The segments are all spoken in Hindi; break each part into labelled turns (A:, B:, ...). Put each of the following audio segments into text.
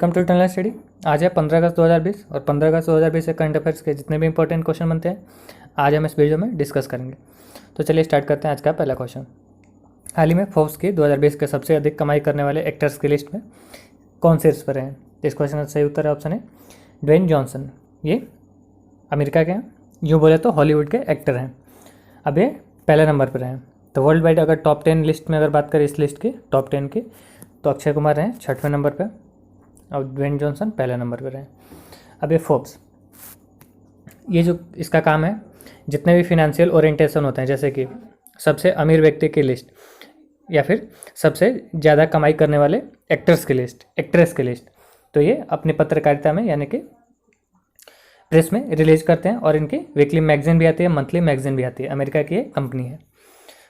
A: Welcome to tunnel study. आज है 15 अगस्त 2020 और 15 अगस्त 2020 से करंट अफेयर्स के जितने भी इंपॉर्टेंट क्वेश्चन बनते हैं आज हम इस वीडियो में डिस्कस करेंगे। तो चलिए स्टार्ट करते हैं आज का पहला क्वेश्चन। हाल ही में फोर्ब्स की 2020 के सबसे अधिक कमाई करने वाले एक्टर्स की लिस्ट में कौन शीर्ष पर हैं? इस क्वेश्चन का सही उत्तर है ऑप्शन है ड्वेन जॉनसन। ये अमेरिका के हैं, यूँ बोले तो हॉलीवुड के एक्टर हैं। अब ये पहले नंबर पर हैं। तो वर्ल्ड वाइड अगर टॉप 10 लिस्ट में अगर बात करें इस लिस्ट की टॉप 10 की, तो अक्षय कुमार हैं 6वें नंबर पर और ड्वेन जॉनसन पहले नंबर पर हैं। अब ये फोर्ब्स, ये जो इसका काम है जितने भी फिनेंशियल ओरिएंटेशन होते हैं, जैसे कि सबसे अमीर व्यक्ति की लिस्ट या फिर सबसे ज़्यादा कमाई करने वाले एक्टर्स की लिस्ट, एक्ट्रेस की लिस्ट, तो ये अपनी पत्रकारिता में यानी कि प्रेस में रिलीज करते हैं और इनकी वीकली मैगजीन भी आती है, मंथली मैगजीन भी आती है। अमेरिका की एक कंपनी है।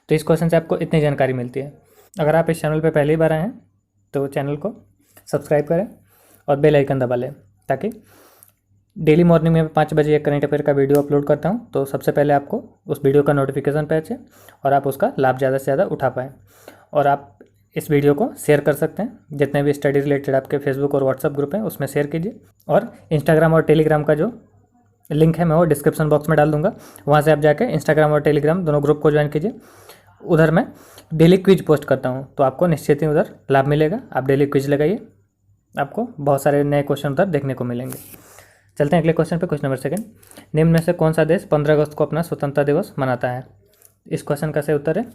A: तो इस क्वेश्चन से आपको इतनी जानकारी मिलती है। अगर आप इस चैनल पर पहली बार आए हैं तो चैनल को सब्सक्राइब करें और बेल आइकन दबा लें, ताकि डेली मॉर्निंग में 5 बजे एक करंट अफेयर का वीडियो अपलोड करता हूं तो सबसे पहले आपको उस वीडियो का नोटिफिकेशन पहुंचे और आप उसका लाभ ज़्यादा से ज़्यादा उठा पाएँ। और आप इस वीडियो को शेयर कर सकते हैं, जितने भी स्टडी रिलेटेड आपके फेसबुक और व्हाट्सएप ग्रुप हैं उसमें शेयर कीजिए। और इंस्टाग्राम और टेलीग्राम का जो लिंक है मैं वो डिस्क्रिप्शन बॉक्स में डाल दूंगा, वहाँ से आप जाकर इंस्टाग्राम और टेलीग्राम दोनों ग्रुप को ज्वाइन कीजिए। उधर मैं डेली क्विज पोस्ट करता हूँ तो आपको निश्चित ही उधर लाभ मिलेगा। आप डेली क्विज लगाइए, आपको बहुत सारे नए क्वेश्चन उधर देखने को मिलेंगे। चलते हैं अगले क्वेश्चन पे। क्वेश्चन नंबर 2, निम्न में से कौन सा देश 15 अगस्त को अपना स्वतंत्रता दिवस मनाता है? इस क्वेश्चन का सही उत्तर है,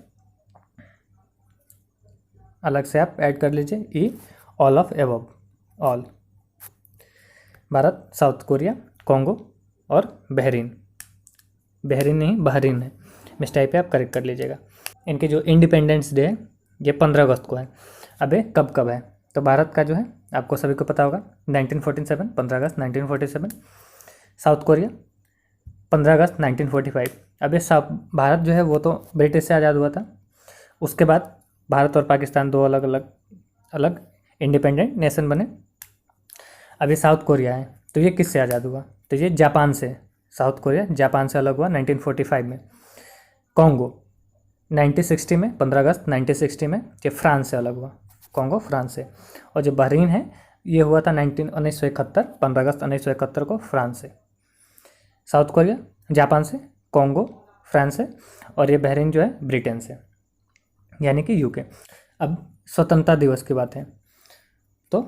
A: अलग से आप ऐड कर लीजिए, E all of above, all. Bharat, South Korea, Congo और बहरीन। बहरीन नहीं, बहरीन है, मिस्टेक पे आप करेक्ट कर लीजिएगा। इनके जो इंडिपेंडेंस डे है ये 15 अगस्त को है। अब ये कब कब है? तो भारत का जो है आपको सभी को पता होगा 1947, 15 अगस्त 1947। साउथ कोरिया 15 अगस्त 1945। अब ये भारत जो है वो तो ब्रिटिश से आज़ाद हुआ था। उसके बाद भारत और पाकिस्तान दो अलग इंडिपेंडेंट नेशन बने। अब ये साउथ कोरिया है, तो ये किससे आज़ाद हुआ? तो ये जापान से, साउथ कोरिया जापान से अलग हुआ 1945 में। कॉन्गो 1960 में, 15 अगस्त 1960 में ये फ्रांस से अलग हुआ, कॉन्गो फ्रांस से। और जो बहरीन है ये हुआ था 1971, 15 अगस्त 1971 को फ्रांस से। साउथ कोरिया जापान से, कॉन्गो फ्रांस से और ये बहरीन जो है ब्रिटेन से, यानी कि यूके। अब स्वतंत्रता दिवस की बात है तो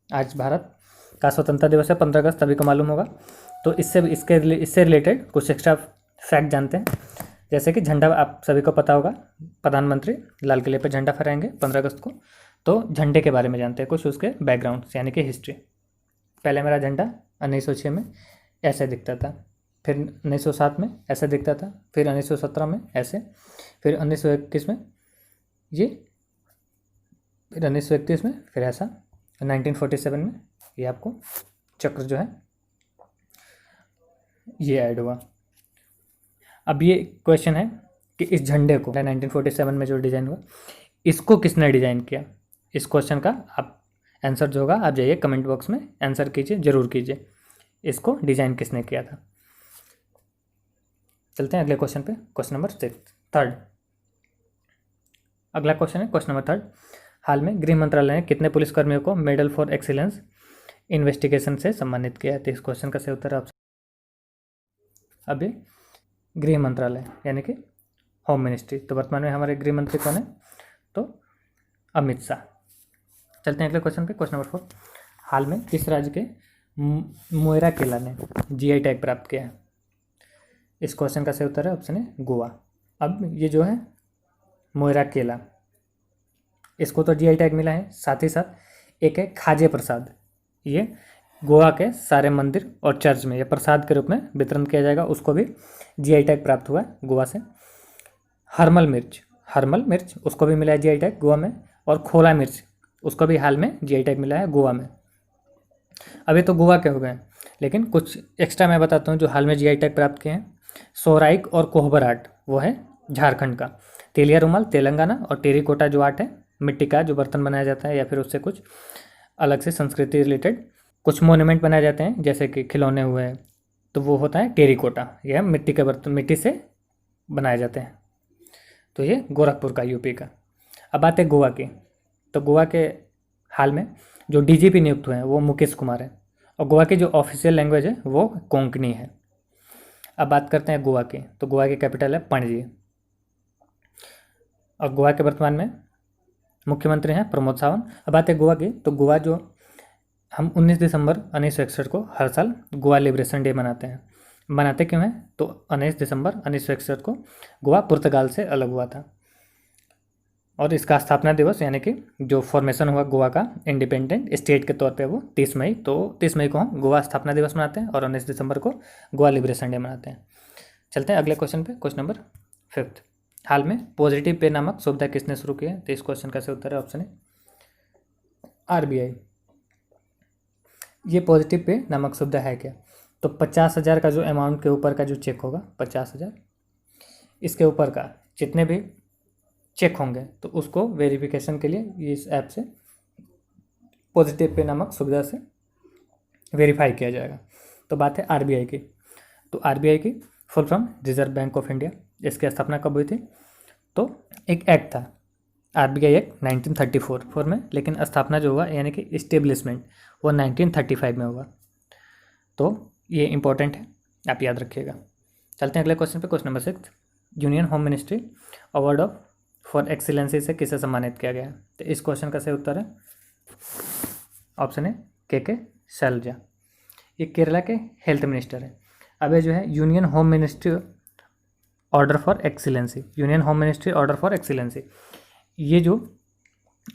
A: आज भारत का स्वतंत्रता दिवस है 15 अगस्त, सभी को मालूम होगा। तो इससे रिलेटेड कुछ एक्स्ट्रा फैक्ट जानते हैं, जैसे कि झंडा आप सभी को पता होगा, प्रधानमंत्री लाल किले पर झंडा फहराएंगे 15 अगस्त को। तो झंडे के बारे में जानते हैं, कुछ उसके बैकग्राउंड यानी कि हिस्ट्री। पहले मेरा झंडा 1906 में ऐसे दिखता था, फिर 1907 में ऐसे दिखता था, फिर 1917 में ऐसे, फिर 1921 में ये, फिर 1931 में फिर ऐसा, 1947 में ये आपको चक्र जो है ये ऐड हुआ। अब ये क्वेश्चन है कि इस झंडे को 1947 में जो डिज़ाइन हुआ इसको किसने डिज़ाइन किया? इस क्वेश्चन का आप आंसर जो होगा आप जाइए कमेंट बॉक्स में आंसर कीजिए, ज़रूर कीजिए, इसको डिज़ाइन किसने किया था। चलते हैं अगले क्वेश्चन पे। Question number 3। अगला क्वेश्चन है क्वेश्चन नंबर 3। हाल में गृह मंत्रालय ने कितने पुलिसकर्मियों को मेडल फॉर एक्सीलेंस इन्वेस्टिगेशन से सम्मानित किया है? तो इस क्वेश्चन का सही उत्तर आप अभी गृह मंत्रालय यानी कि होम मिनिस्ट्री। तो वर्तमान में हमारे गृह मंत्री कौन है? तो अमित शाह। चलते हैं अगले क्वेश्चन पे। Question number 4। हाल में किस राज्य के मोइरा केला ने जीआई टैग प्राप्त किया है? इस क्वेश्चन का सही उत्तर है ऑप्शन है गोवा। अब ये जो है मोइरा केला, इसको तो जीआई टैग मिला है, साथ ही साथ एक है खाजे प्रसाद, ये गोवा के सारे मंदिर और चर्च में ये प्रसाद के रूप में वितरण किया जाएगा, उसको भी जीआई टैग प्राप्त हुआ है गोवा से। हरमल मिर्च उसको भी मिला है जीआई टैग गोवा में, और खोला मिर्च उसको भी हाल में जीआई टैग मिला है गोवा में। अभी तो गोवा के हो गए, लेकिन कुछ एक्स्ट्रा मैं बताता हूँ जो हाल में जीआई टैग प्राप्त किए हैं। सोराइक और कोहबर आर्ट वो है झारखंड का, तेलिया रुमाल तेलंगाना, और टेरिकोटा जो आर्ट है मिट्टी का जो बर्तन बनाया जाता है या फिर उससे कुछ अलग से संस्कृति रिलेटेड कुछ मोन्यूमेंट बनाए जाते हैं, जैसे कि खिलौने हुए, तो वो होता है टेरिकोटा, यह मिट्टी के बर्तन मिट्टी से बनाए जाते हैं। तो ये गोरखपुर का, यूपी का। अब बात है गोवा की। तो गोवा के हाल में जो डीजीपी नियुक्त हुए हैं वो मुकेश कुमार हैं, और गोवा की जो ऑफिशियल लैंग्वेज है वो कोंकणी है। अब बात करते हैं गोवा की, तो गोवा की कैपिटल है पणजी, और गोवा के वर्तमान में मुख्यमंत्री हैं प्रमोद सावंत। अब बात है गोवा की, तो गोवा जो हम 19 दिसंबर 1961 को हर साल गोवा लिबरेशन डे मनाते हैं। मनाते क्यों हैं? तो 19 दिसंबर 1961 को गोवा पुर्तगाल से अलग हुआ था, और इसका स्थापना दिवस यानी कि जो फॉर्मेशन हुआ गोवा का इंडिपेंडेंट स्टेट के तौर पे वो 30 मई, तो 30 मई को हम गोवा स्थापना दिवस मनाते हैं, और 19 दिसंबर को गोवा लिबरेशन डे मनाते हैं। चलते हैं अगले क्वेश्चन पे, क्वेश्चन नंबर 5। हाल में पॉजिटिव पे नामक सुविधा किसने शुरू की है? तो इस क्वेश्चन का सही उत्तर है ऑप्शन है आरबीआई। ये पॉजिटिव पे नामक सुविधा है क्या? तो 50,000 का जो अमाउंट के ऊपर का जो चेक होगा, 50,000, इसके ऊपर का जितने भी चेक होंगे तो उसको वेरिफिकेशन के लिए इस ऐप से पॉजिटिव पे नामक सुविधा से वेरीफाई किया जाएगा। तो बात है आरबीआई की, तो आरबीआई की full form reserve bank of India. इसकी स्थापना कब हुई थी? तो एक एक्ट था आरबीआई एक्ट 1934 में, लेकिन स्थापना जो हुआ यानी कि इस्टेब्लिशमेंट वो 1935 में हुआ। तो ये इंपॉर्टेंट है, आप याद रखिएगा। चलते हैं अगले क्वेश्चन पे, question number 6। Union home ministry award of for excellency से किसे सम्मानित किया गया है? तो इस क्वेश्चन का सही उत्तर है ऑप्शन है के शैलजा। ये केरला के हेल्थ मिनिस्टर है। अब ये जो है union home ministry order for excellency, union home ministry order for excellency, ये जो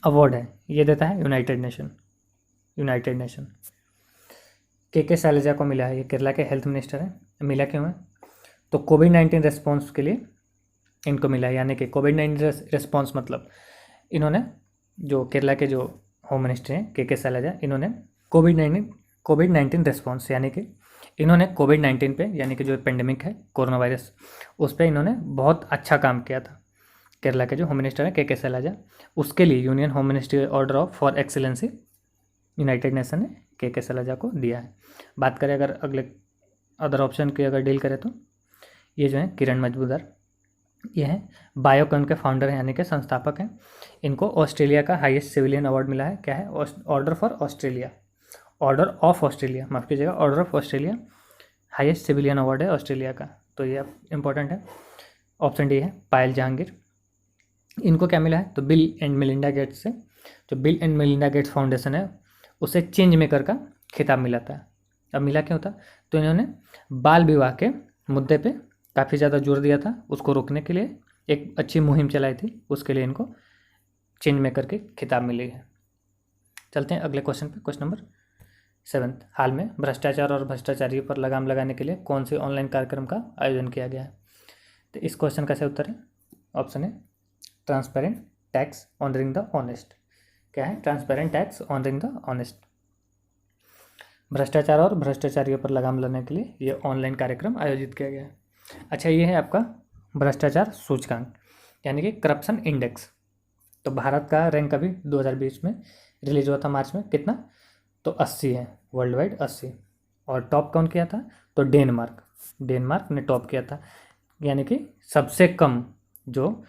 A: अवार्ड है ये देता है यूनाइटेड नेशन। के शैलजा को मिला है, ये केरला के हेल्थ मिनिस्टर है। मिला क्यों है? तो कोविड-19 रिस्पॉन्स के लिए इनको मिला है, यानी कि कोविड-19 रिस्पॉन्स मतलब इन्होंने जो केरला के जो होम मिनिस्टर हैं के शैलजा, इन्होंने कोविड-19 रिस्पॉन्स यानी कि इन्होंने कोविड-19 पे यानी कि जो पेंडेमिक है कोरोना वायरस, उस पर इन्होंने बहुत अच्छा काम किया था। केरला के जो होम मिनिस्टर है के शैलजा, उसके लिए union home ministry order of for excellency United nation ने के शैलजा को दिया है। बात करें अगर अगले अदर ऑप्शन की अगर डील करें तो ये जो है किरण मजूमदार, ये हैं बायोकॉन के फाउंडर हैं यानी कि संस्थापक हैं। इनको ऑस्ट्रेलिया का हाईएस्ट सिविलियन अवार्ड मिला है, क्या है? ऑर्डर ऑफ ऑस्ट्रेलिया, माफ़ कीजिएगा, order of Australia highest civilian award है ऑस्ट्रेलिया का। तो ये इंपॉर्टेंट है। ऑप्शन डी है पायल जहांगीर। इनको क्या मिला है? तो बिल एंड मेलिंडा गेट्स से, जो bill and Melinda Gates foundation है उसे चेंज मेकर का खिताब मिला था। अब मिला क्यों था? तो इन्होंने बाल विवाह के मुद्दे पे काफ़ी ज़्यादा जोर दिया था, उसको रोकने के लिए एक अच्छी मुहिम चलाई थी, उसके लिए इनको चेंज मेकर के खिताब मिली है। चलते हैं अगले क्वेश्चन पे, क्वेश्चन नंबर 7। हाल में भ्रष्टाचार और भ्रष्टाचारियों पर लगाम लगाने के लिए कौन से ऑनलाइन कार्यक्रम का आयोजन किया गया है? तो इस क्वेश्चन का सही उत्तर है ऑप्शन है transparent tax honouring the honest. क्या है? Transparent tax honouring the honest. भ्रष्टाचार और भ्रष्टाचारियों पर लगाम लगाने के लिए ये ऑनलाइन कार्यक्रम आयोजित किया गया है। अच्छा, ये है आपका भ्रष्टाचार सूचकांक यानी कि करप्शन इंडेक्स। तो भारत का रैंक अभी 2020 में रिलीज हुआ था मार्च में, कितना? तो 80 है, वर्ल्ड वाइड 80। और टॉप कौन किया था? तो डेनमार्क ने टॉप किया था, यानी कि सबसे कम जो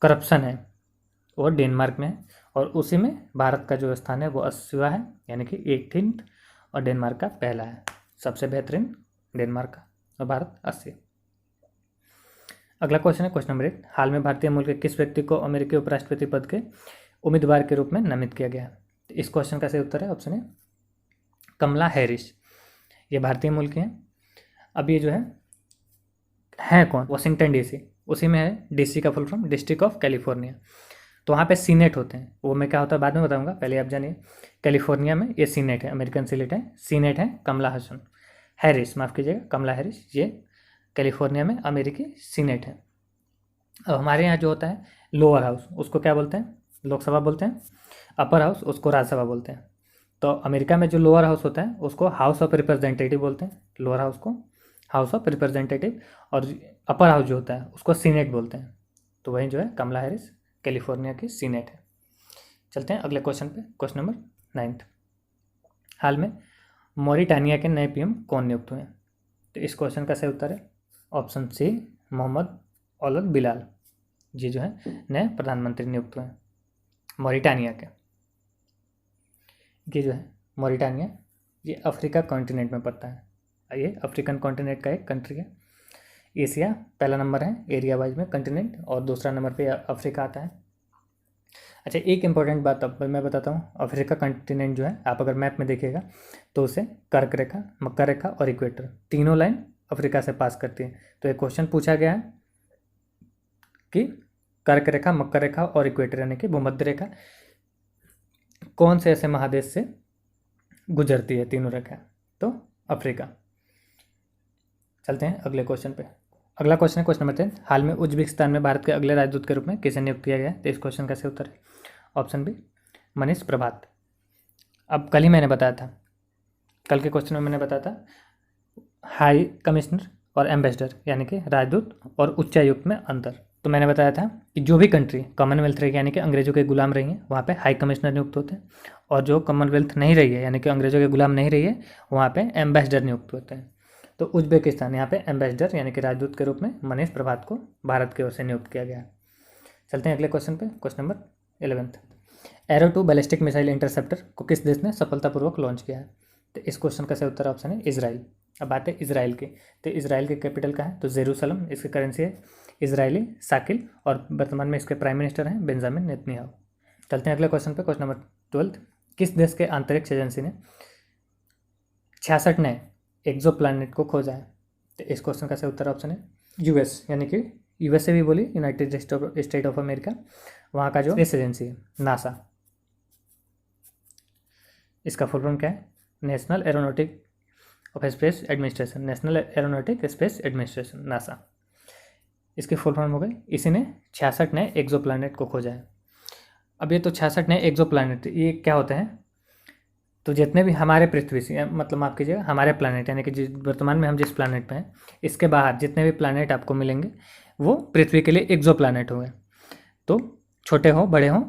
A: करप्शन है वो डेनमार्क में है, और उसी में भारत का जो स्थान है वो 80वां है, यानी कि 18th, और डेनमार्क का पहला है। सबसे बेहतरीन डेनमार्क का, और भारत 80। अगला क्वेश्चन है क्वेश्चन नंबर 8। हाल में भारतीय मूल के किस व्यक्ति को अमेरिकी उपराष्ट्रपति पद के उम्मीदवार के रूप में नामित किया गया है? तो इस क्वेश्चन का सही उत्तर है ऑप्शन है कमला हैरिस। ये भारतीय मूल के हैं। अब ये जो है कौन? वाशिंगटन डीसी, उसी में है। डीसी का full form district of California. तो वहाँ पे सीनेट होते हैं, वो मैं क्या होता है बाद में बताऊंगा, पहले आप जानिए। कैलिफोर्निया में ये सीनेट है, अमेरिकन सीनेट है कमला हैरिस, माफ़ कीजिएगा, कमला हैरिस, ये कैलिफोर्निया में अमेरिकी सीनेट है। अब हमारे यहाँ जो होता है लोअर हाउस, उसको क्या बोलते हैं? लोकसभा बोलते हैं। अपर हाउस उसको राज्यसभा बोलते हैं। तो अमेरिका में जो लोअर हाउस होता है उसको हाउस ऑफ रिप्रेजेंटेटिव बोलते हैं, लोअर हाउस को हाउस ऑफ रिप्रेजेंटेटिव, और अपर हाउस जो होता है उसको सीनेट बोलते हैं। तो वही जो है कमला हैरिस कैलिफोर्निया की सीनेट है। चलते हैं अगले क्वेश्चन पे, क्वेश्चन नंबर 9। हाल में मॉरिटानिया के नए पीएम कौन नियुक्त हुए हैं? तो इस क्वेश्चन का सही उत्तर है ऑप्शन सी मोहम्मद औलद बिलाल। जी जो है नए प्रधानमंत्री नियुक्त हुए हैं मॉरिटानिया के। ये जो है मॉरिटानिया, ये अफ्रीका कॉन्टिनेंट में पड़ता है। ये अफ्रीकन कॉन्टिनेंट का एक कंट्री है। एशिया पहला नंबर है एरिया वाइज में कंटिनेंट, और दूसरा नंबर पे अफ्रीका आता है। अच्छा, एक इंपॉर्टेंट बात अब मैं बताता हूँ। अफ्रीका कंटिनेंट जो है, आप अगर मैप में देखिएगा तो उसे कर्क रेखा, मक्का रेखा और इक्वेटर, तीनों लाइन अफ्रीका से पास करती है। तो एक क्वेश्चन पूछा गया है कि कर्क रेखा, मक्का रेखा और इक्वेटर यानी कि भूमध्य रेखा कौन से ऐसे महादेश से गुजरती है तीनों रेखा? तो अफ्रीका। चलते हैं अगले क्वेश्चन पे। अगला क्वेश्चन है क्वेश्चन नंबर 10। हाल में उज्बेकिस्तान में भारत के अगले राजदूत के रूप में किसे नियुक्त किया गया है? तो इस क्वेश्चन का सही उत्तर है ऑप्शन बी, मनीष प्रभात। अब कल ही मैंने बताया था, कल के क्वेश्चन में मैंने बताया था हाई कमिश्नर और एम्बेसडर यानी कि राजदूत और उच्चायुक्त में अंतर। तो मैंने बताया था कि जो भी कंट्री कॉमनवेल्थ रही यानी कि अंग्रेजों के गुलाम रही हैं, वहाँ पे हाई कमिश्नर नियुक्त होते हैं, और जो कॉमनवेल्थ नहीं रही है यानी कि अंग्रेजों के गुलाम नहीं रही है, वहाँ पे एम्बेसडर नियुक्त होते हैं। तो उज्बेकिस्तान यहाँ पे एम्बेसडर यानी कि राजदूत के रूप में मनीष प्रभात को भारत की ओर से नियुक्त किया गया है। चलते हैं अगले क्वेश्चन पे, question number 11। Arrow 2 ballistic missile interceptor को किस देश ने सफलतापूर्वक लॉन्च किया है? तो इस क्वेश्चन का सही उत्तर ऑप्शन है इजराइल। अब बात है इजराइल की, तो इजराइल की कैपिटल का है तो जेरूसलम, इसकी करेंसी है इजरायली शाकिल, और वर्तमान में इसके प्राइम मिनिस्टर हैं बेंजामिन नेतन्याहू। चलते हैं अगले क्वेश्चन पे, क्वेश्चन नंबर 12। किस देश के अंतरिक्ष एजेंसी ने 66 नए एक्सो प्लानट को खोजा है? तो इस क्वेश्चन का सही उत्तर ऑप्शन है यूएस, यानी कि यूएसए भी बोली, यूनाइटेड स्टेट ऑफ अमेरिका, वहाँ का जो स्पेस एजेंसी है नासा। इसका फुल फॉर्म क्या है? National aeronautic of space administration, national aeronautic space administration, NASA. इसकी फुल फॉर्म हो गई। इसी ने 66 नए एक्सो प्लानट को खोजा है। अब ये तो 66 नए एक्सो प्लानट, ये क्या होते हैं? तो जितने भी हमारे पृथ्वी से, मतलब माफ़ कीजिएगा, हमारे प्लानट यानी कि जिस वर्तमान में हम जिस प्लानट पे हैं, इसके बाहर जितने भी प्लानट आपको मिलेंगे वो पृथ्वी के लिए एक्सो प्लानट होंगे। तो छोटे हों बड़े हों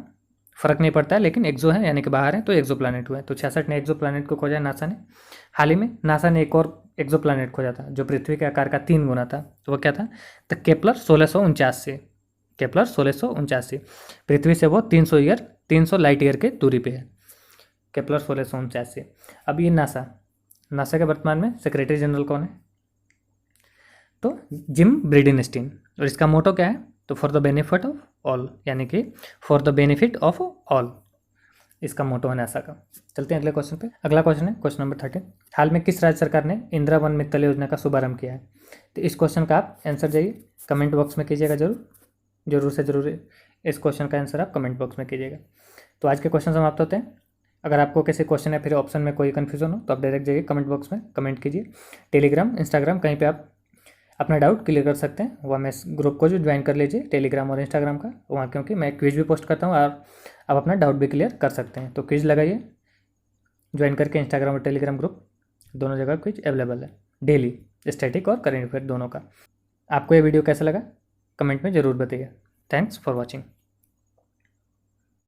A: फ़र्क नहीं पड़ता है, लेकिन एक्सो है यानी कि बाहर है तो एक्सो प्लानट हुआ है। तो 66 नए एक्सो प्लानट को खोजा नासा ने। हाल ही में नासा ने एक और एक्सो प्लानट खोजा था जो पृथ्वी के आकार का 3 गुना था। तो वो क्या था? तो केपलर 1649। केपलर 1649 पृथ्वी से वो 300 लाइट ईयर के दूरी पे है। केपलर 1649। अब ये नासा के वर्तमान में सेक्रेटरी जनरल कौन है? तो जिम ब्रिडेनस्टीन। और इसका मोटो क्या है? तो for the benefit of all, यानी कि for the benefit of all, इसका मोटो है नासा का। चलते हैं अगले क्वेश्चन पे। अगला क्वेश्चन है क्वेश्चन नंबर 13। हाल में किस राज्य सरकार ने इंदिरा वन मित्तल योजना का शुभारंभ किया है? तो इस क्वेश्चन का आप आंसर जाइए कमेंट बॉक्स में कीजिएगा, जरूर से जरूर इस क्वेश्चन का आंसर आप कमेंट बॉक्स में कीजिएगा। तो आज के क्वेश्चन समाप्त होते हैं। अगर आपको किसी क्वेश्चन या फिर ऑप्शन में कोई कन्फ्यूजन हो तो आप डायरेक्ट जाइए कमेंट बॉक्स में कमेंट कीजिए। टेलीग्राम, इंस्टाग्राम, कहीं पे आप अपना डाउट क्लियर कर सकते हैं। वहाँ मैं इस ग्रुप को जो ज्वाइन कर लीजिए टेलीग्राम और इंस्टाग्राम का, वहाँ क्योंकि मैं क्विज भी पोस्ट करता हूँ और आप अपना डाउट भी क्लियर कर सकते हैं। तो क्विज लगाइए, ज्वाइन करके इंस्टाग्राम और टेलीग्राम ग्रुप दोनों जगह क्विज अवेलेबल है डेली, स्टैटिक और करेंट अफेयर दोनों का। आपको ये वीडियो कैसा लगा कमेंट में ज़रूर बताइए। Thanks for watching.